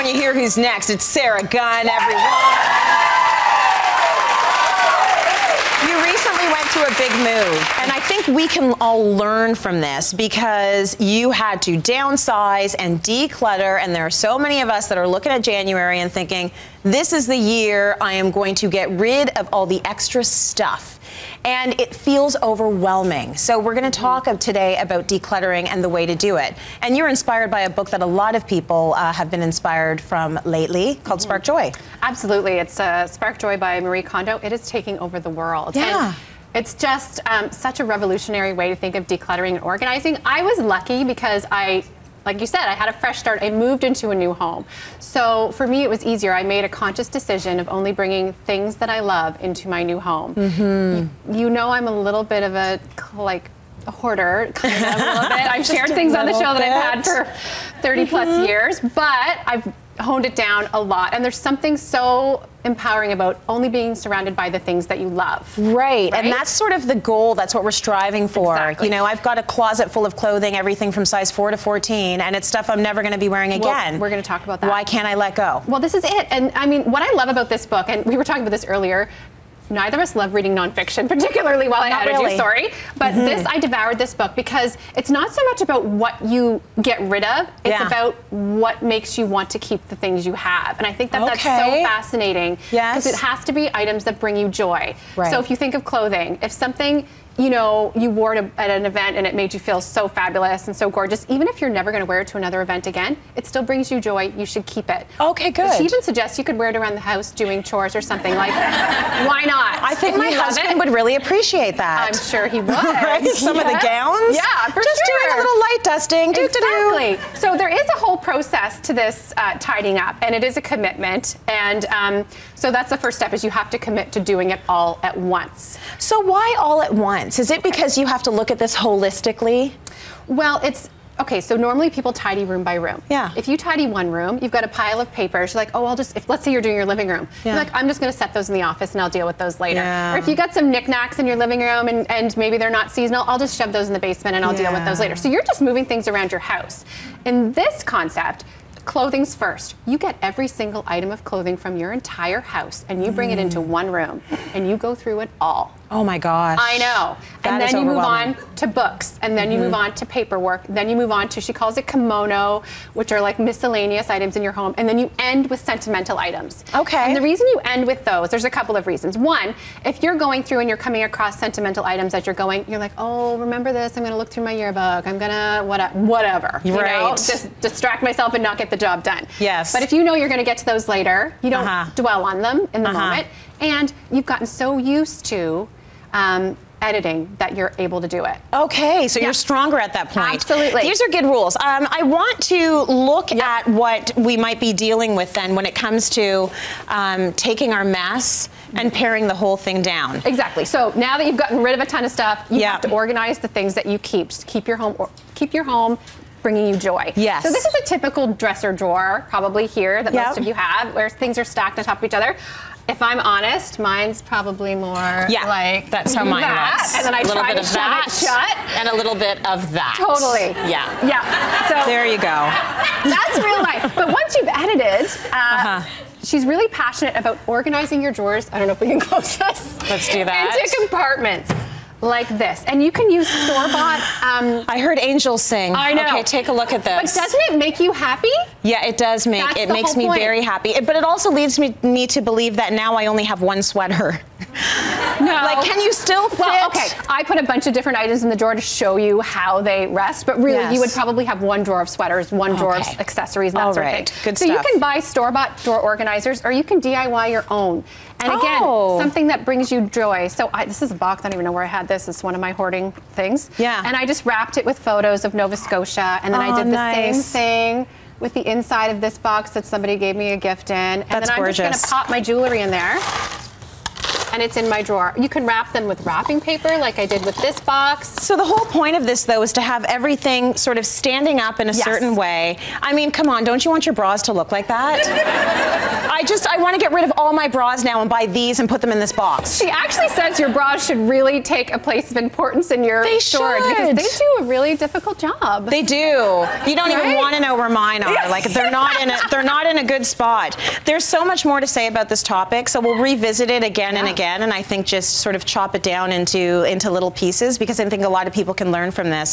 when you hear who's next. It's Sarah Gunn, everyone. You recently went through a big move, and I think we can all learn from this because you had to downsize and declutter, and there are so many of us that are looking at January and thinking, this is the year I am going to get rid of all the extra stuff. And it feels overwhelming. So we're going to talk today about decluttering and the way to do it. And you're inspired by a book that a lot of people have been inspired from lately called Spark Joy. Absolutely. It's Spark Joy by Marie Kondo. It is taking over the world. Yeah. And it's just such a revolutionary way to think of decluttering and organizing. I was lucky because like you said, I had a fresh start. I moved into a new home. So for me, it was easier. I made a conscious decision of only bringing things that I love into my new home. Mm-hmm. You know, I'm a little bit of a hoarder, kind of a little bit. I've shared things on the show that I've had for 30 plus years, but I've honed it down a lot. And there's something so empowering about only being surrounded by the things that you love. Right, and that's sort of the goal. That's what we're striving for. Exactly. You know, I've got a closet full of clothing, everything from size 4 to 14, and it's stuff I'm never going to be wearing again. We're going to talk about that. Why can't I let go? Well, this is it. And I mean, what I love about this book, and we were talking about this earlier, neither of us love reading nonfiction, particularly while I edited you, sorry. But I devoured this book because it's not so much about what you get rid of, it's about what makes you want to keep the things you have. And I think that that's so fascinating because it has to be items that bring you joy. Right. So if you think of clothing, if something you know, you wore it at an event and it made you feel so fabulous and so gorgeous, even if you're never going to wear it to another event again, it still brings you joy. You should keep it. Okay, good. She even suggests you could wear it around the house doing chores or something like that. Why not? I think my husband would really appreciate that. I'm sure he would. Right? Some of the gowns? Yeah, for Just doing a little light dusting. Exactly. So there is a whole process to this tidying up, and it is a commitment. And so that's the first step, is you have to commit to doing it all at once. So why all at once? Is it because you have to look at this holistically? Well, it's okay, so normally people tidy room by room. Yeah. If you tidy one room, you've got a pile of papers. You're like, oh, let's say you're doing your living room. You're like, I'm just going to set those in the office and I'll deal with those later. Or if you got some knickknacks in your living room and maybe they're not seasonal, I'll just shove those in the basement and I'll deal with those later. So you're just moving things around your house. In this concept, clothing's first. You get every single item of clothing from your entire house and you bring it into one room and you go through it all. Oh my gosh. I know. And then you move on to books, and then you move on to paperwork, then you move on to, she calls it kimono, which are like miscellaneous items in your home, and then you end with sentimental items. Okay. And the reason you end with those, there's a couple of reasons. One, if you're going through and you're coming across sentimental items as you're going, you're like, oh, remember this, I'm gonna look through my yearbook, I'm gonna, whatever. You know, just distract myself and not get the job done. Yes. But if you know you're gonna get to those later, you don't dwell on them in the moment, and you've gotten so used to editing that you're able to do it. Okay, so you're stronger at that point. Absolutely. These are good rules. I want to look at what we might be dealing with then when it comes to taking our mess and paring the whole thing down. Exactly. So now that you've gotten rid of a ton of stuff, you have to organize the things that you keep. Just keep your home bringing you joy. Yes. So this is a typical dresser drawer, probably here, that most of you have, where things are stacked on top of each other. If I'm honest, mine's probably more like that's how mine was. And then I try to shut it shut. And a little bit of that. Totally. Yeah. Yeah. So there you go. That's real life. But once you've edited, she's really passionate about organizing your drawers. I don't know if we can close this. Let's do that. Into compartments. Like this, and you can use store-bought. I heard angels sing. I know. Okay, take a look at this. But doesn't it make you happy? Yeah, it does make. It makes me very happy. But it also leads me to believe that now I only have one sweater. No. Like, can you still fit? Well, okay. I put a bunch of different items in the drawer to show you how they rest, but really, you would probably have one drawer of sweaters, one drawer of accessories, and that sort of thing. Good stuff. So you can buy store-bought drawer organizers, or you can DIY your own. And again, something that brings you joy. So this is a box. I don't even know where I had this. It's one of my hoarding things. Yeah. And I just wrapped it with photos of Nova Scotia, and then I did the same thing with the inside of this box that somebody gave me a gift in. And then I'm just going to pop my jewelry in there. and it's in my drawer. You can wrap them with wrapping paper like I did with this box. So the whole point of this, though, is to have everything sort of standing up in a certain way. I mean, come on, don't you want your bras to look like that? I want to get rid of all my bras now and buy these and put them in this box. She actually says your bras should really take a place of importance in your storage because they do a really difficult job. They do. You don't even want to know where mine are. Like they're not in a good spot. There's so much more to say about this topic, so we'll revisit it again and again, and I think just sort of chop it down into little pieces because I think a lot of people can learn from this.